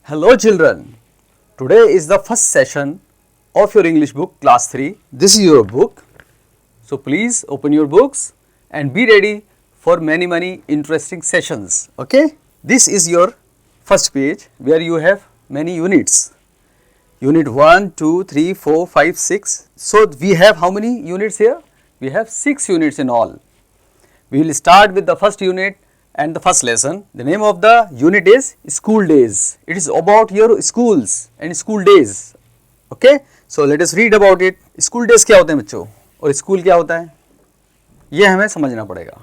Hello children, today is the first session of your English book class 3. This is your book. So please open your books and be ready for many interesting sessions. Okay? This is your first page where you have many units. Unit 1, 2, 3, 4, 5, 6. So we have how many units here? We have 6 units in all. We will start with the first unit and the first lesson. The name of the unit is School Days. It is about your schools and school days. Okay? So let us read about it. School days क्या होते हैं बच्चों और school क्या होता है ये हमें समझना पड़ेगा.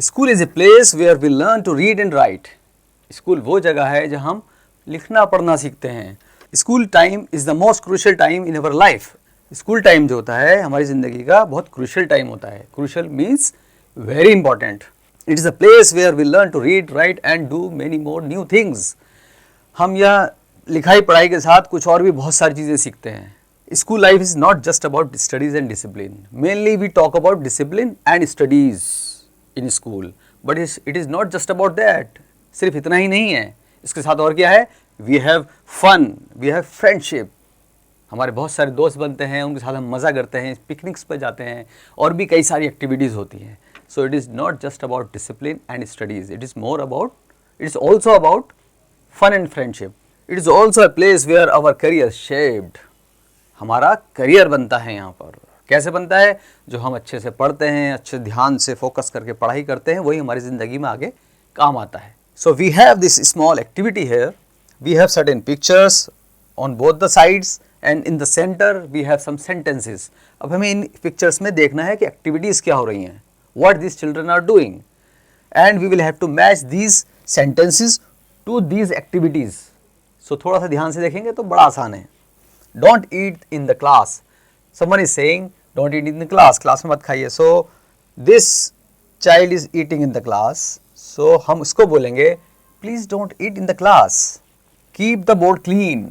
School is a place where we learn to read and write. School वो जगह है जहाँ हम लिखना पढ़ना सीखते हैं. School time is the most crucial time in our life. School time जो होता है हमारी ज़िंदगी का बहुत क्रूशल टाइम होता है. Crucial means very important. It is a place where we learn to read, write and do many more new things. हम यह लिखाई पढ़ाई के साथ कुछ और भी बहुत सारी चीज़ें सीखते हैं. School life is not just about studies and discipline. Mainly we talk about discipline and studies in school. But it is not just about that. सिर्फ इतना ही नहीं है. इसके साथ और क्या है? We have fun, we have friendship. हमारे बहुत सारे दोस्त बनते हैं, उनके साथ हम मज़ा करते हैं, पिकनिक्स पर जाते हैं और भी कई सारी एक्टिविटीज़ होती हैं. So it is not just about discipline and studies. It is also about fun and friendship. It is also a place where our career shaped. हमारा करियर बनता है यहाँ पर. कैसे बनता है? जो हम अच्छे से पढ़ते हैं, अच्छे ध्यान से फोकस करके पढ़ाई करते हैं, वही हमारी ज़िंदगी में आगे काम आता है. So we have this small activity here. We have certain pictures on both the sides and in the center we have some sentences. अब हमें इन पिक्चर्स में देखना है कि एक्टिविटीज़ क्या हो रही हैं. What these children are doing, and we will have to match these sentences to these activities. So थोड़ा सा ध्यान से देखेंगे तो बड़ा आसान है. Don't eat in the class. Someone is saying don't eat in the class. Class में मत खाइए. So this child is eating in the class. So हम उसको बोलेंगे please don't eat in the class. Keep the board clean.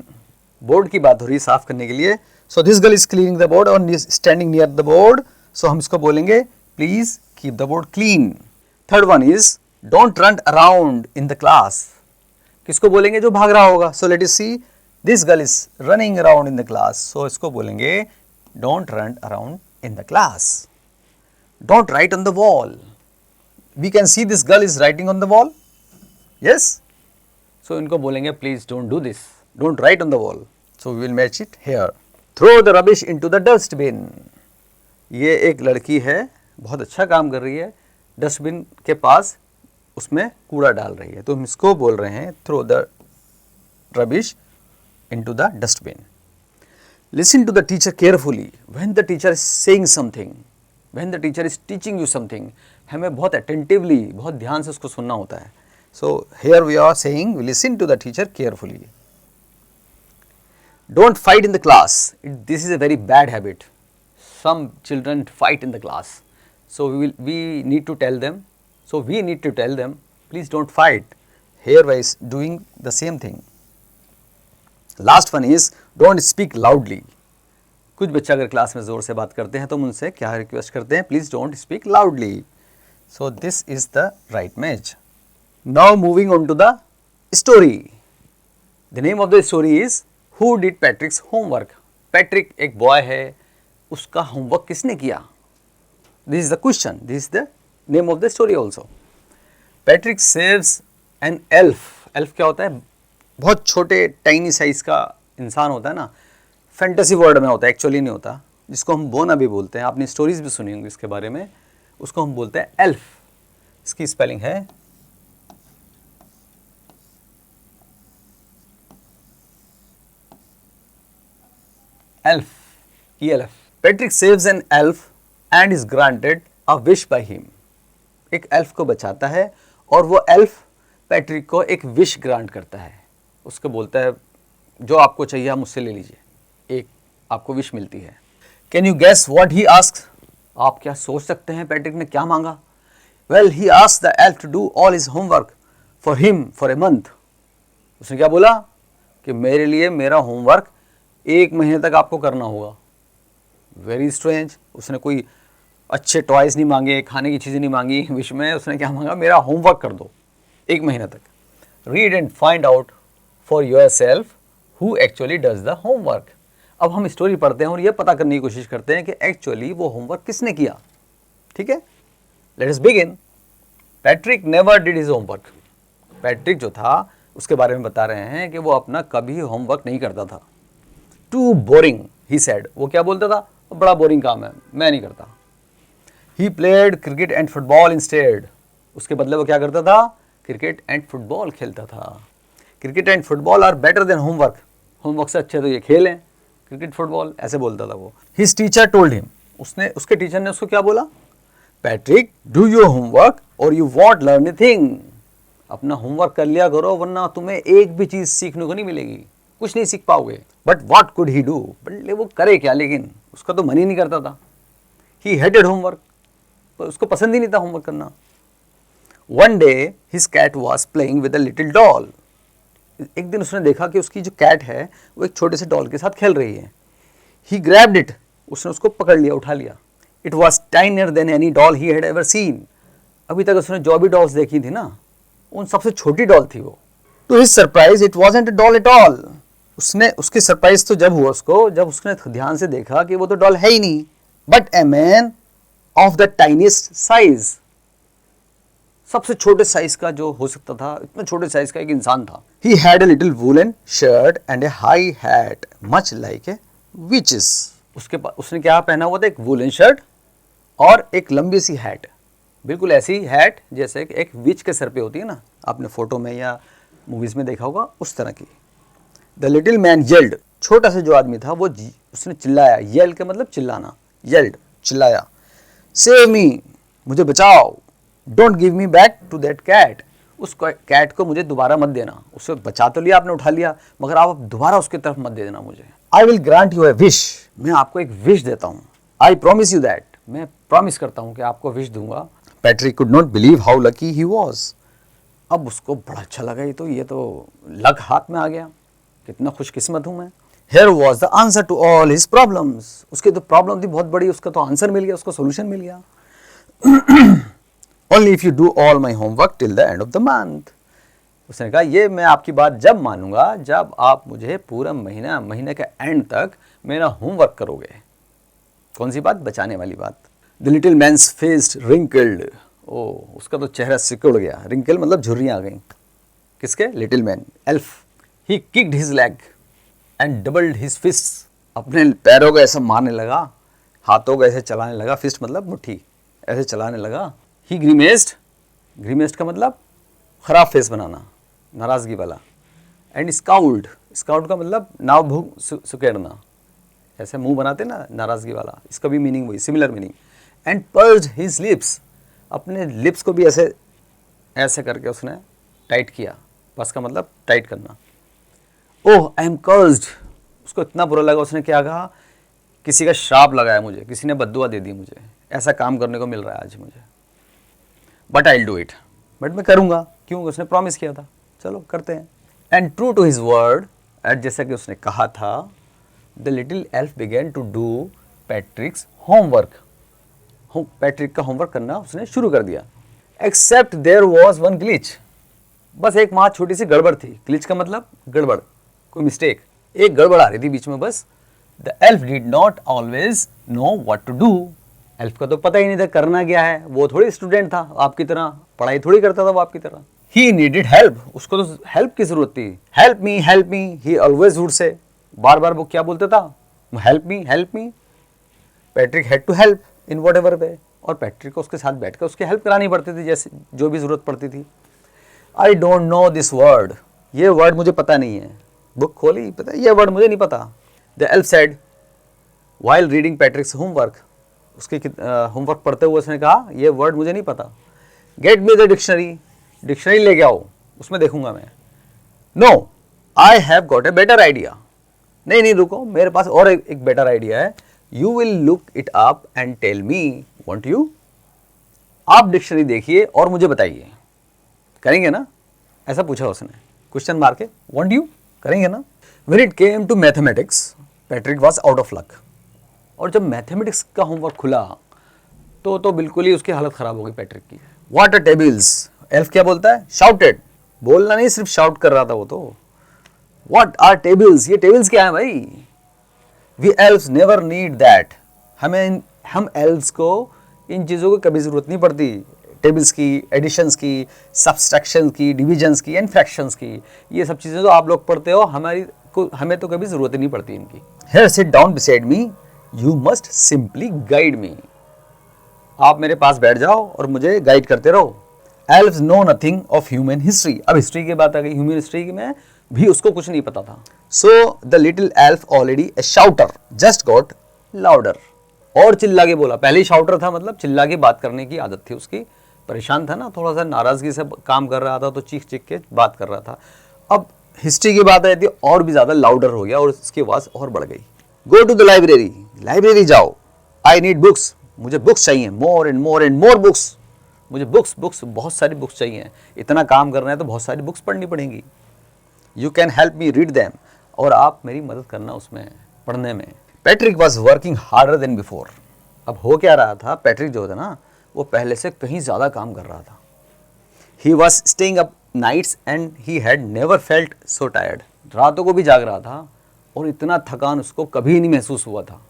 Board की बात हो रही है साफ करने के लिए. So this girl is cleaning the board or standing near the board. So हम इसको बोलेंगे please keep the board clean. Third one is don't run around in the class. किसको बोलेंगे? जो भाग रहा होगा. So let us see. This girl is running around in the class. So इसको बोलेंगे don't run around in the class. Don't write on the wall. We can see this girl is writing on the wall. Yes. So इनको बोलेंगे please don't do this. Don't write on the wall. So we will match it here. Throw the rubbish into the dustbin. ये एक लड़की है, बहुत अच्छा काम कर रही है, डस्टबिन के पास उसमें कूड़ा डाल रही है. तो हम इसको बोल रहे हैं throw the rubbish into the dustbin. Listen to the teacher carefully when the teacher is saying something, when the teacher is teaching you something. हमें बहुत अटेंटिवली, बहुत ध्यान से उसको सुनना होता है. So here we are saying listen to the teacher carefully. Don't fight in the class. This is a very bad habit. Some children fight in the class. So we need to tell them. Please don't fight. Here we is doing the same thing. Last one is don't speak loudly. कुछ बच्चे अगर class में ज़ोर से बात करते हैं तो हम उनसे क्या रिक्वेस्ट करते हैं? Please don't speak loudly. So this is the right match. Now moving on to the story. The name of the story is Who did Patrick's homework? Patrick एक बॉय है, उसका होमवर्क किसने किया? This is the question. This is the name of the story also. Patrick saves an elf. Elf क्या होता है? बहुत छोटे टाइनी साइज का इंसान होता है ना. फैंटेसी वर्ड में होता है, एक्चुअली नहीं होता. जिसको हम बोना भी बोलते हैं. आपने स्टोरीज भी सुनी होंगी इसके बारे में. उसको हम बोलते हैं एल्फ. इसकी स्पेलिंग है elf. ELF. Patrick saves an elf and is granted a wish by him. एक एल्फ को बचाता है और वो एल्फ पैट्रिक को एक विश ग्रांट करता है. उसको बोलता है जो आपको चाहिए आप मुझसे ले लीजिए. एक आपको विश मिलती है. Can you guess what he asks? आप क्या सोच सकते हैं पैट्रिक ने क्या मांगा? Well, he asked the elf to do all his homework for him for a month. उसने क्या बोला कि मेरे लिए मेरा होमवर्क 1 महीने तक आपको करना होगा. Very strange. उसने कोई अच्छे टॉयज़ नहीं मांगे, खाने की चीज़ें नहीं मांगी विश में. उसने क्या मांगा? मेरा होमवर्क कर दो 1 महीने तक. Read and find out for yourself who actually does the homework. अब हम स्टोरी पढ़ते हैं और ये पता करने की कोशिश करते हैं कि एक्चुअली वो होमवर्क किसने किया. ठीक है, let us begin. Patrick never did his homework. Patrick जो था उसके बारे में बता रहे हैं कि वो अपना कभी होमवर्क नहीं करता था. Too boring he said. वो क्या बोलता था, बड़ा बोरिंग काम है, मैं नहीं करता. He played cricket and football instead. उसके बदले वो क्या करता था, क्रिकेट एंड फुटबॉल खेलता था. Cricket and football are better than homework. Homework से अच्छे तो ये खेल हैं, क्रिकेट फुटबॉल, ऐसे बोलता था वो. His teacher told him. उसके टीचर ने उसको क्या बोला, पैट्रिक डू योर होमवर्क और यू वॉन्ट लर्न एनीथिंग. अपना होमवर्क कर लिया करो वरना तुम्हें एक भी चीज सीखने को नहीं मिलेगी, कुछ नहीं सीख पाओगे. But what could he do. But वो करे क्या, लेकिन उसका तो मन ही नहीं करता था. He hated homework. उसको पसंद ही नहीं था होमवर्क करना. One day his cat was playing with a little doll. एक दिन उसने देखा कि उसकी जो कैट है वो एक छोटे से डॉल के साथ खेल रही है. He grabbed it. उसने उसको पकड़ लिया, उठा लिया. It was tinier than any doll he had ever seen. अभी तक उसने जो भी डॉल्स देखी थी ना, उन सबसे छोटी डॉल थी वो. To his surprise it wasn't a doll at all. उसकी सरप्राइज तो जब हुआ उसको, जब उसने ध्यान से देखा कि वो तो डॉल है ही नहीं, but a man of the tiniest size. सबसे छोटे साइज का जो हो सकता था, इतना छोटे साइज का एक इंसान था. He had a little woollen shirt and A hi hat much like a witches. उसने क्या पहना हुआ था, एक वूलन शर्ट और एक लंबी सी हैट, बिल्कुल ऐसी हैट जैसे एक विच के सर पे होती है ना, आपने फोटो में या मूवीज में देखा होगा, उस तरह की. The little man yelled. छोटा सा जो आदमी था वो उसने चिल्लाया. येल्ड का मतलब चिल्लाना, येल्ड चिल्लाया. सेव मी, मुझे बचाओ. Don't give me back to that cat. उस कैट को मुझे दोबारा मत देना. उससे बचा तो लिया आपने, उठा लिया, मगर आप दोबारा उसकी तरफ मत दे देना मुझे. I will grant U A wish. मैं आपको एक विश देता हूँ. I promise you that. मैं प्रॉमिस करता हूँ कि आपको विश दूंगा. Patrick could not believe how lucky he was. अब उसको बड़ा अच्छा लगा, ये तो लक हाथ में आ गया, कितना खुशकिस्मत हूँ मैं. Here was the answer to all his problems. उसकी तो प्रॉब्लम थी बहुत बड़ी, उसका तो आंसर मिल गया, उसको सोल्यूशन मिल गया. Only if you do all my homework till the end of the month. उसने कहा ये मैं आपकी बात जब मानूंगा जब आप मुझे पूरा महीने के एंड तक मेरा होमवर्क करोगे. कौन सी बात, बचाने वाली बात. The little man's face wrinkled. ओह, उसका तो चेहरा सिकुड़ गया. wrinkle मतलब झुर्रियाँ आ गई. किसके, little man, elf. He kicked his leg and doubled his fists. अपने पैरों को ऐसा मारने लगा, हाथों को ऐसे चलाने लगा. फिस्ट मतलब मुट्ठी, ऐसे चलाने लगा. He grimaced. ग्रीमेस्ड का मतलब खराब फेस बनाना, नाराजगी वाला. एंड स्काउल्ड. स्काउल्ड का मतलब नाव भूख सुकेड़ना, ऐसे मुंह बनाते ना नाराजगी वाला, इसका भी मीनिंग वही, similar meaning. And pursed his lips. अपने लिप्स को भी ऐसे ऐसे करके उसने टाइट किया. बस का मतलब टाइट करना. ओह आई एम कर्स्ड. उसको इतना बुरा लगा, उसने क्या कहा, किसी का श्राप लगाया मुझे, किसी ने बद्दुआ दे दी मुझे, ऐसा काम करने को मिल रहा है आज मुझे. But I will do it. But मैं करूँगा, क्यों, उसने प्रॉमिस किया था, चलो करते हैं. And true to his word, जैसा कि उसने कहा था, the little elf began to do Patrick's homework. Patrick का होमवर्क करना उसने शुरू कर दिया. Except there was one glitch. बस एक वहाँ छोटी सी गड़बड़ थी. ग्लिच का मतलब गड़बड़, कोई मिस्टेक, एक गड़बड़ आ रही थी बीच में बस. The elf did not always know what to do. Elf का तो पता ही नहीं था करना क्या है, वो थोड़ी स्टूडेंट था आपकी तरह, पढ़ाई थोड़ी करता था वो आपकी तरह. He needed help. उसको तो हेल्प की जरूरत थी. Help me he always would say. बार बार वो क्या बोलता था, help me. Patrick had to help in whatever way. और पैट्रिक को उसके साथ बैठकर उसकी हेल्प करानी पड़ती थी, जैसे जो भी जरूरत पड़ती थी. I don't know this word. ये वर्ड मुझे पता नहीं है. बुक खोली, पता ये वर्ड मुझे नहीं पता. The elf said while reading Patrick's homework. उसके होमवर्क पढ़ते हुए उसने कहा ये वर्ड मुझे नहीं पता. Get me the dictionary. Dictionary लेके आओ, उसमें देखूंगा मैं. No I have got a better idea. नहीं रुको, मेरे पास और एक बेटर आइडिया है. You will look it up and tell me, won't you. आप डिक्शनरी देखिए और मुझे बताइए. करेंगे ना, ऐसा पूछा उसने क्वेश्चन मार के. वॉन्ट यू, करेंगे ना. When it came to mathematics Patrick was out of luck. और जब मैथमेटिक्स का होमवर्क खुला तो बिल्कुल ही उसकी हालत खराब हो गई पैट्रिक की. What a tables. एल्फ क्या बोलता है, शाउटेड. बोलना नहीं, सिर्फ शाउट कर रहा था वो तो. What are tables? ये tables क्या है भाई? We elves never need that. हम elves को इन चीज़ों को कभी ज़रूरत नहीं पड़ती, टेबल्स की, एडिशंस की, सब्सट्रैक्शन की, डिविजन्स की एंड फ्रैक्शंस की। ये सब चीज़ें तो आप लोग पढ़ते हो, हमें तो कभी ज़रूरत ही नहीं पड़ती इनकी। Here sit down beside me, you must simply guide me. आप मेरे पास बैठ जाओ और मुझे गाइड करते रहो। Elves know nothing of human history. अब हिस्ट्री की बात आ गई, ह्यूमन हिस्ट्री की में भी उसको कुछ नहीं पता था। So the little elf already a shouter just got louder. और चिल्ला के बोला, पहले ही शाउटर था, मतलब चिल्ला के बात करने की आदत थी उसकी। परेशान था ना, थोड़ा सा नाराजगी से काम कर रहा था, तो चीख चीख के बात कर रहा था। अब हिस्ट्री की बात आई थी, और भी ज़्यादा लाउडर हो गया और उसकी आवाज़ और बढ़ गई। Go to the library, library जाओ। आई नीड बुक्स, मुझे बुक्स चाहिए, more and more and more books. मुझे बुक्स, बहुत सारी बुक्स चाहिए। इतना काम करना है तो बहुत सारी बुक्स पढ़नी पड़ेंगी। You can help me read them, और आप मेरी मदद करना उसमें पढ़ने में। Patrick was working harder than before. अब हो क्या रहा था, पैट्रिक जो था ना, वो पहले से कहीं ज़्यादा काम कर रहा था। He was staying up nights and he had never felt so tired. रातों को भी जाग रहा था और इतना थकान उसको कभी नहीं महसूस हुआ था।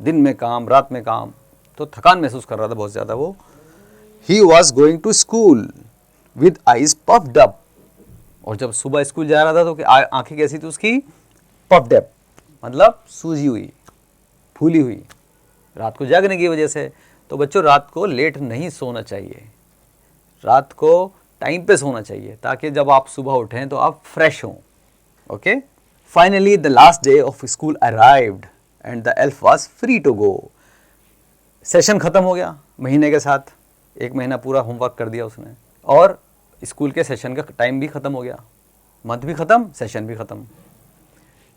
दिन में काम, रात में काम, तो थकान महसूस कर रहा था बहुत ज़्यादा वो। He was going to school with eyes puffed up. और जब सुबह स्कूल जा रहा था तो आंखें कैसी थी उसकी? पफ्ड अप, मतलब सूजी हुई, फूली हुई, रात को जागने की वजह से। तो बच्चों, रात को लेट नहीं सोना चाहिए, रात को टाइम पे सोना चाहिए, ताकि जब आप सुबह उठें तो आप फ्रेश हों। Okay. Finally the last day of school arrived and the elf was free to go. Session ख़त्म हो गया महीने के साथ, एक महीना पूरा होमवर्क कर दिया उसने, और स्कूल के सेशन का टाइम भी ख़त्म हो गया, मंथ भी ख़त्म, सेशन भी ख़त्म।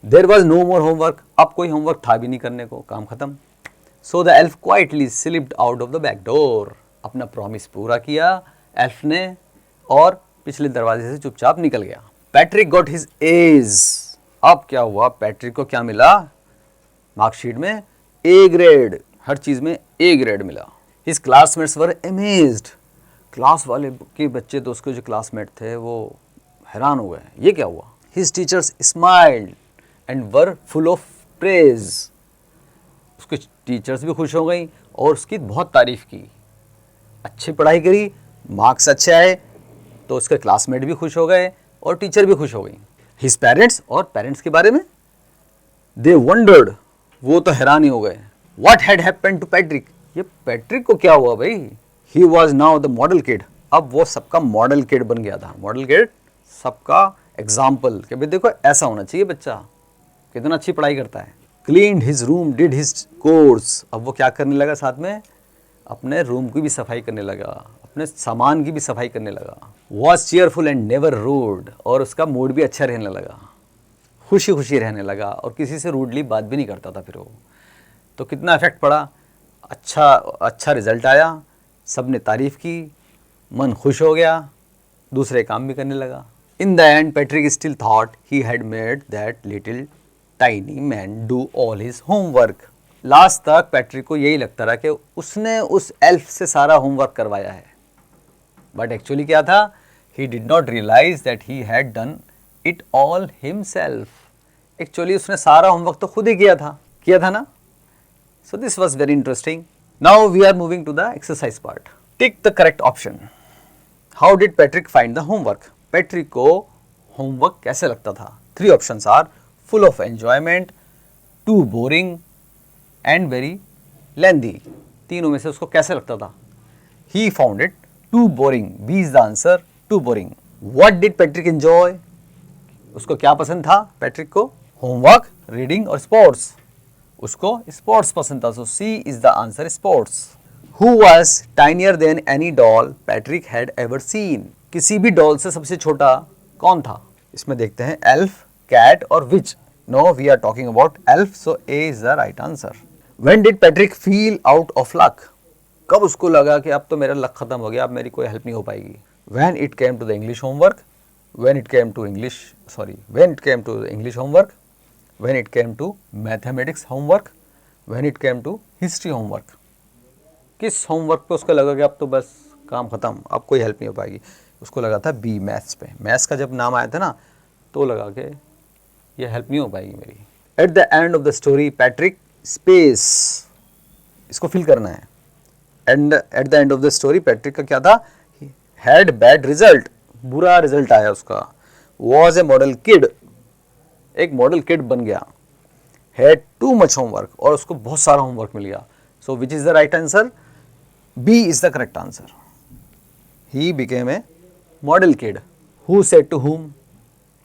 There was no more homework, अब कोई होमवर्क था भी नहीं करने को, काम ख़त्म। So the elf quietly slipped out of the back door. अपना प्रॉमिस पूरा किया एल्फ ने, और पिछले दरवाजे से चुपचाप निकल गया। Patrick got his age. अब क्या हुआ, पैट्रिक को क्या मिला मार्कशीट में? ए ग्रेड, हर चीज़ में ए ग्रेड मिला। हिज क्लासमेट्स वर अमेज्ड। क्लास वाले के बच्चे तो उसके जो क्लासमेट थे वो हैरान हो गए, ये क्या हुआ? His teachers smiled and were full of praise. उसके टीचर्स भी खुश हो गई और उसकी बहुत तारीफ की। अच्छी पढ़ाई करी, मार्क्स अच्छे आए, तो उसके क्लासमेट भी खुश हो गए और टीचर भी खुश हो गई। हिज पेरेंट्स, और पेरेंट्स के बारे में, दे वंडर्ड, वो तो हैरान ही हो गए। What had happened to Patrick, ये पैट्रिक को क्या हुआ भाई? He was now the model kid. अब वो सबका मॉडल किड बन गया था। मॉडल किड, सबका एग्जाम्पल, कि भाई देखो ऐसा होना चाहिए बच्चा, कितना अच्छी पढ़ाई करता है। Cleaned his room, did his course. अब वो क्या करने लगा, साथ में अपने रूम की भी सफाई करने लगा, अपने सामान की भी सफाई करने लगा। Was cheerful and never rude, और उसका मूड भी अच्छा रहने लगा, खुशी खुशी रहने लगा, और किसी से रूडली बात भी नहीं करता था फिर वो। तो कितना इफेक्ट पड़ा, अच्छा रिजल्ट आया, सब ने तारीफ़ की, मन खुश हो गया, दूसरे काम भी करने लगा। In the end Patrick still thought he had made that little tiny man do all his homework. Last तक पैट्रिक को यही लगता रहा कि उसने उस एल्फ से सारा होमवर्क करवाया है, बट एक्चुअली क्या था? He did not realise that he had done it all himself. Actually उसने सारा होमवर्क तो खुद ही किया था ना। So this was very interesting. Now we are moving to the exercise part. Tick the correct option. How did Patrick find the homework? Patrick को homework कैसे लगता था? Three options are full of enjoyment, too boring and very lengthy. तीनों में से उसको कैसे लगता था? He found it too boring. B is the answer. Too boring. What did Patrick enjoy? उसको क्या पसंद था पैट्रिक को? होमवर्क, रीडिंग और स्पोर्ट्स। उसको स्पोर्ट्स पसंद था, so C is the answer, sports. Who was tinier than any doll Patrick had ever seen. किसी भी डॉल से सबसे छोटा कौन था? इसमें देखते हैं एल्फ, कैट और witch. No, we are talking about elf, so A is the right answer. When did Patrick feel out of luck? कब उसको लगा कि अब तो मेरा लक खत्म हो गया, अब मेरी कोई हेल्प नहीं हो पाएगी? When it came to the English homework, when it came to English homework, when it came to mathematics homework, when it came to history homework। किस होमवर्क पे उसको लगा कि अब तो बस काम ख़त्म, अब कोई हेल्प नहीं हो पाएगी? उसको लगा था बी, मैथ्स पे। मैथ्स का जब नाम आया था ना, तो लगा कि ये हेल्प नहीं हो पाएगी मेरी। At the end of the story Patrick space, इसको फिल करना है। And at the end of the story Patrick का क्या था, हैड बैड रिजल्ट, बुरा रिजल्ट आया उसका। वॉज ए मॉडल किड, एक मॉडल किड बन गया। हैड टू मच होमवर्क, और उसको बहुत सारा होमवर्क मिल गया। So which is the right answer, B is the correct answer. He became a model kid. Who said to whom,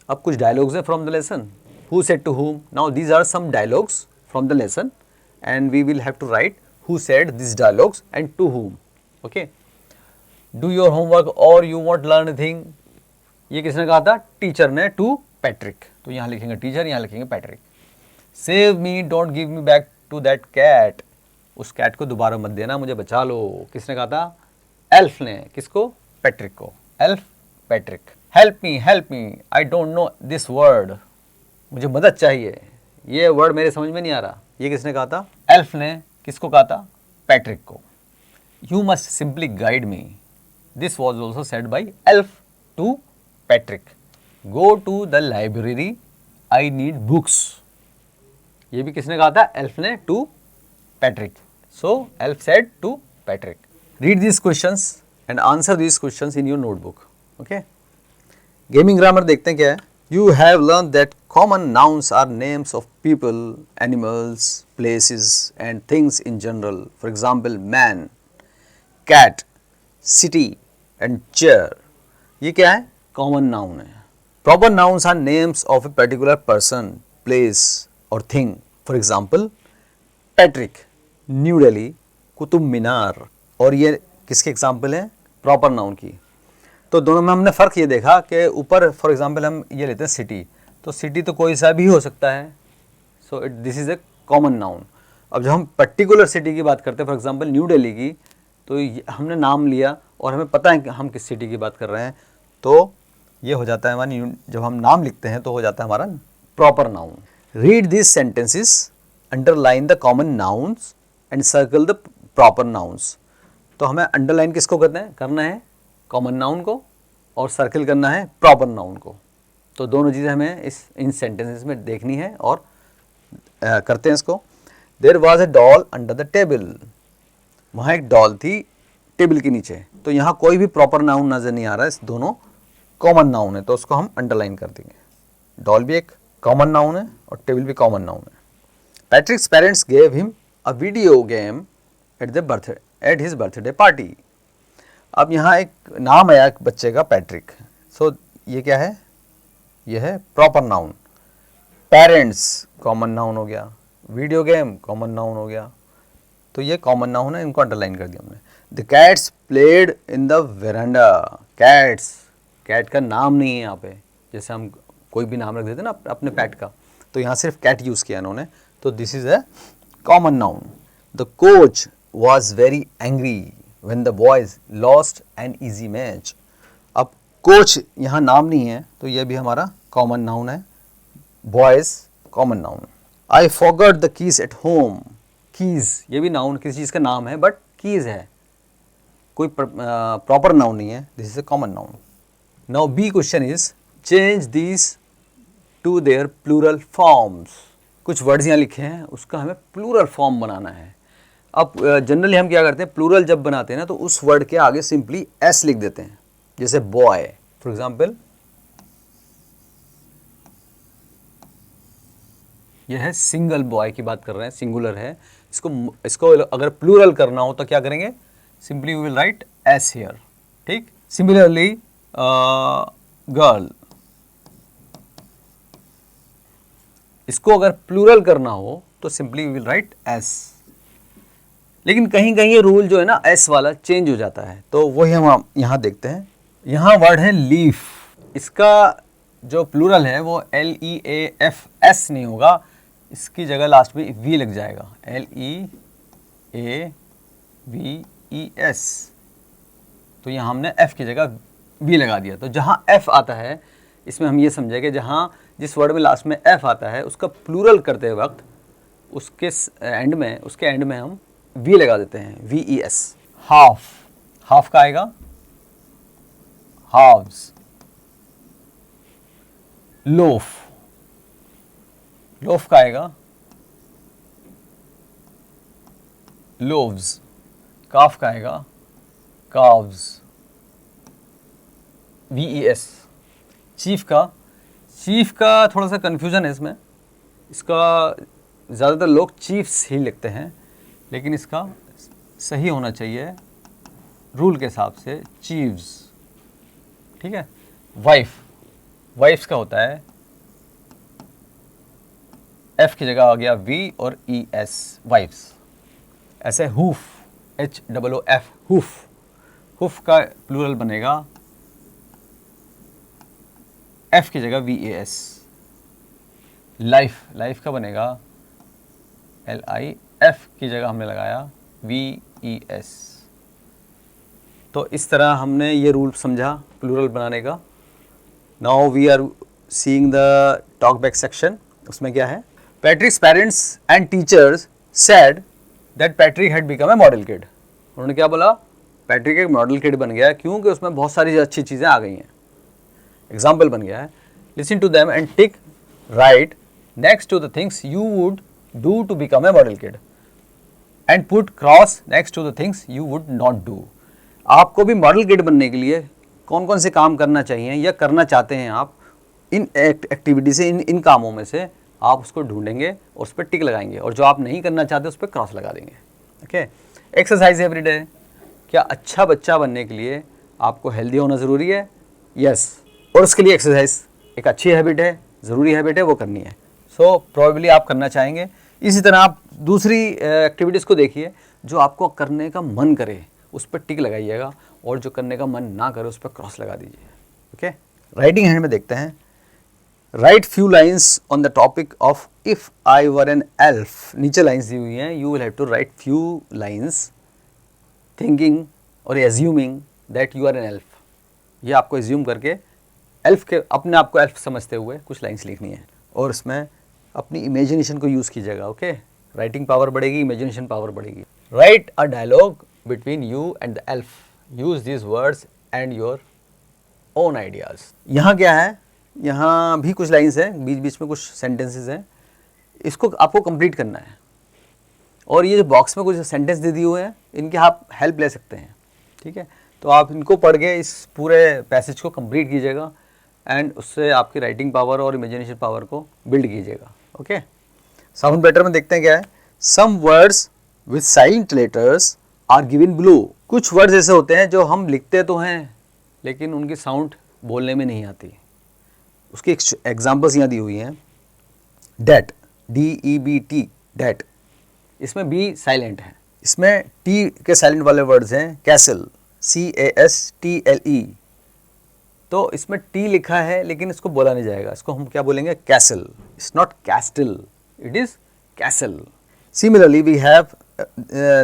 अब कुछ डायलॉग्स हैं from the lesson. Who said to whom, now these are some dialogues from the lesson and we will have to write who said this dialogues and to whom। Okay, do your homework और you won't learn anything, ये किसने कहा था, teacher ने to Patrick. तो यहाँ लिखेंगे teacher, यहाँ लिखेंगे Patrick. Save me, don't give me back to that cat, उस कैट को दोबारा मत देना, मुझे बचा लो, किसने कहा था, एल्फ ने। किसको, पैट्रिक को। Elf Patrick. Help me I don't know this word, मुझे मदद चाहिए, ये वर्ड मेरे समझ में नहीं आ रहा, ये किसने कहा था, एल्फ ने। किसको कहा था, पैट्रिक को। You must simply guide me, this was also said by elf to Patrick. Go to the library, I need books, ये भी किसने कहा था, एल्फ ने to Patrick. So elf said to Patrick. Read this questions and answer this questions in your notebook. Okay, gaming grammar देखते हैं क्या है। You have learn that common nouns are names of people, animals, places and things in general. For example man, cat, city and chair, ये क्या है, common noun है। Proper nouns are names of a particular person, place और thing. For example Patrick, New Delhi, Qutub Minar, और ये किसके example हैं, proper noun की। तो दोनों में हमने फ़र्क ये देखा कि ऊपर फॉर एग्जांपल हम ये लेते हैं सिटी, तो सिटी तो कोई सा भी हो सकता है, so this is a common noun. अब जब हम पर्टिकुलर सिटी की बात करते हैं, फॉर एग्जांपल न्यू दिल्ली की, तो हमने नाम लिया और हमें पता है कि हम किस सिटी की बात कर रहे हैं, तो ये हो जाता है हमारा, जब हम नाम लिखते हैं तो हो जाता है हमारा proper noun. Read this sentences, underline the common nouns and circle the proper nouns. तो हमें अंडरलाइन किसको करना है कॉमन नाउन को, और सर्कल करना है प्रॉपर नाउन को। तो दोनों चीज़ें हमें इन सेंटेंसेस में देखनी है और करते हैं इसको। There was a doll under the table, वहाँ एक डॉल थी टेबल के नीचे। तो यहाँ कोई भी प्रॉपर नाउन नज़र नहीं आ रहा है, इस दोनों कॉमन नाउन है, तो उसको हम अंडरलाइन कर देंगे। डॉल भी एक कॉमन नाउन है और टेबल भी कॉमन नाउन है। Patrick's parents gave him a video game at his birthday party. अब यहाँ एक नाम आया बच्चे का पैट्रिक, सो ये क्या है, ये है proper noun. Parents common noun हो गया, वीडियो गेम कॉमन नाउन हो गया, तो ये कॉमन नाउन है, इनको अंडरलाइन कर दिया हमने। The cats played in the veranda, cats, cat का नाम नहीं है यहाँ पे, जैसे हम कोई भी नाम रख देते ना अपने पैट का, तो यहाँ सिर्फ कैट यूज़ किया इन्होंने, तो this is a common noun. The coach was very angry when the boys lost an easy match। अब कोच यहाँ नाम नहीं है, तो ये भी हमारा कॉमन नाउन है, boys common noun. I forgot the keys at home, keys ये भी नाउन, किसी चीज़ का नाम है बट कीज़ है, कोई प्रॉपर नाउन नहीं है, this is a common noun. Now B question is change this to their plural forms. कुछ वर्ड्स यहाँ लिखे हैं, उसका हमें प्लूरल फॉर्म बनाना है। अब जनरली हम क्या करते हैं, प्लूरल जब बनाते हैं ना, तो उस वर्ड के आगे सिंपली एस लिख देते हैं, जैसे बॉय फॉर एग्जाम्पल, यह है सिंगल बॉय की बात कर रहे हैं, सिंगुलर है, इसको अगर प्लूरल करना हो तो क्या करेंगे, simply we will write S here, ठीक। सिमिलरली गर्ल, इसको अगर प्लूरल करना हो तो simply we will write S. लेकिन कहीं कहीं ये रूल जो है ना एस वाला चेंज हो जाता है, तो वही हम यहाँ देखते हैं। यहाँ वर्ड है लीफ, इसका जो प्लूरल है वो LEAF नहीं होगा, इसकी जगह लास्ट में वी लग जाएगा, LEAVES। तो यहाँ हमने F की जगह वी लगा दिया। तो जहाँ F आता है इसमें हम ये समझेंगे, जहाँ जिस वर्ड में लास्ट में F आता है उसका प्लूरल करते वक्त उसके एंड में हम वी लगा देते हैं, VES। हाफ, हाफ का आएगा हाफ्स। लोफ, लोफ का आएगा लोव्स, काफ का आएगा काव्स, VES। चीफ का थोड़ा सा कन्फ्यूजन है इसमें, इसका ज़्यादातर लोग चीफ्स ही लिखते हैं, लेकिन इसका सही होना चाहिए रूल के हिसाब से चीव्स, ठीक है। वाइफ्स का होता है F की जगह आ गया V और ES, वाइफ्स। ऐसे हूफ, HOOF, हूफ का प्लूरल बनेगा F की जगह VAS। लाइफ का बनेगा LIF की जगह हमने लगाया VES। तो इस तरह हमने ये रूल समझा प्लूरल बनाने का। Now we are seeing the talk back section. उसमें क्या है, Patrick's parents and teachers said that Patrick had become a model kid. उन्होंने क्या बोला, पैट्रिक एक मॉडल किड बन गया क्योंकि उसमें बहुत सारी अच्छी चीज़ें आ गई हैं, एग्जाम्पल बन गया है। Listen to them and tick right next to the things you would do to become a model kid and put cross next to the things you would not do. आपको भी मॉडल किड बनने के लिए कौन कौन से काम करना चाहिए या करना चाहते हैं आप, इन एक्टिविटी से, इन कामों में से आप उसको ढूंढेंगे और उस पर टिक लगाएंगे, और जो आप नहीं करना चाहते उस पर क्रॉस लगा देंगे। Okay, exercise every day. क्या अच्छा बच्चा बनने के लिए आपको हेल्दी होना ज़रूरी है? यस, और उसके लिए एक्सरसाइज एक अच्छी हैबिट है, ज़रूरी हैबिट है, वो करनी है। सो प्रोबेबली आप करना चाहेंगे। इसी तरह आप दूसरी एक्टिविटीज़ को देखिए, जो आपको करने का मन करे उस पर टिक लगाइएगा, और जो करने का मन ना करे उस पर क्रॉस लगा दीजिए। ओके, राइटिंग हैंड में देखते हैं। Write few lines on the topic of if I were an elf. नीचे लाइन्स दी हुई हैं, you will have to write few lines thinking और assuming that you are an elf. ये आपको एज्यूम करके एल्फ के, अपने आप को एल्फ समझते हुए कुछ लाइन्स लिखनी है, और इसमें अपनी इमेजिनेशन को यूज़ कीजिएगा। ओके, राइटिंग पावर बढ़ेगी, इमेजिनेशन पावर बढ़ेगी। Write a dialogue between you and the elf, use this words and your own ideas. यहाँ क्या है, यहाँ भी कुछ लाइन्स हैं, बीच बीच में कुछ सेंटेंसेस हैं, इसको आपको कंप्लीट करना है। और ये जो बॉक्स में कुछ सेंटेंस दे दिए हुए हैं, इनके आप हेल्प ले सकते हैं, ठीक है। तो आप इनको पढ़ के इस पूरे पैसेज को कंप्लीट कीजिएगा, एंड उससे आपकी राइटिंग पावर और इमेजिनेशन पावर को बिल्ड कीजिएगा। ओके, साउंड बेटर में देखते हैं क्या है। Some words with silent letters are given blue. कुछ वर्ड्स ऐसे होते हैं जो हम लिखते तो हैं लेकिन उनकी साउंड बोलने में नहीं आती। उसकी एग्जाम्पल्स यहाँ दी हुई हैं। डेट, DEBT, डेट, इसमें बी साइलेंट है। इसमें टी के साइलेंट वाले वर्ड्स हैं कैसल, CASTLE। तो इसमें टी लिखा है लेकिन इसको बोला नहीं जाएगा, इसको हम क्या बोलेंगे, castle. It's not castle, it is castle. Similarly we have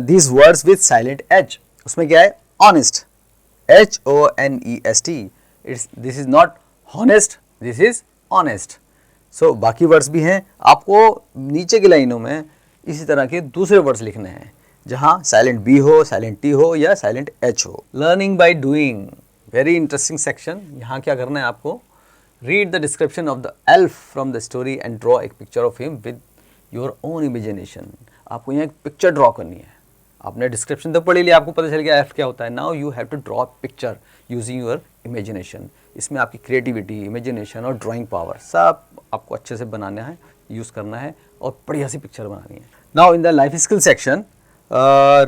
these words with silent H। उसमें क्या है, honest, HONEST। this is not honest, this is honest। so बाकी वर्ड्स भी हैं, आपको नीचे की लाइनों में इसी तरह के दूसरे वर्ड्स लिखने हैं जहाँ साइलेंट B हो, साइलेंट T हो या साइलेंट H हो। Learning by doing, very interesting section. यहाँ क्या करना है आपको, read the description of the elf from the story and draw एक picture of him with your own imagination. आपको यहाँ एक पिक्चर ड्रॉ करनी है। आपने डिस्क्रिप्शन तो पढ़ी लिया, आपको पता चल गया एल्फ क्या होता है। Now you have to draw picture using your imagination. इसमें आपकी क्रिएटिविटी, इमेजिनेशन और ड्राइंग पावर सब आपको अच्छे से बनाना है, यूज़ करना है और बढ़िया सी पिक्चर बनानी है। Now in the life skill section,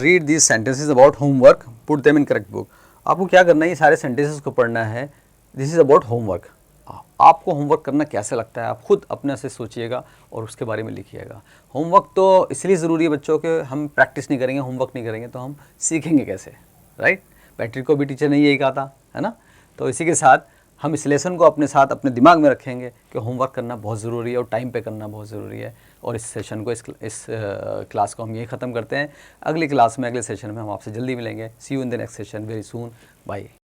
read these sentences about homework, put them in correct book. आपको क्या करना है, ये सारे सेंटेंसेस को पढ़ना है। This is about homework. आपको होमवर्क करना कैसे लगता है, आप खुद अपने से सोचिएगा और उसके बारे में लिखिएगा। होमवर्क तो इसलिए ज़रूरी है बच्चों के, हम प्रैक्टिस नहीं करेंगे, होमवर्क नहीं करेंगे तो हम सीखेंगे कैसे, राइट। पैट्रिक को भी टीचर ने यही कहा था, है ना। तो इसी के साथ हम इस लेसन को अपने साथ अपने दिमाग में रखेंगे कि होमवर्क करना बहुत ज़रूरी है और टाइम पे करना बहुत ज़रूरी है। और इस सेशन को, इस क्लास को हम यही ख़त्म करते हैं। अगली क्लास में, अगले सेशन में हम आपसे जल्दी मिलेंगे। See you in the next session very soon. Bye.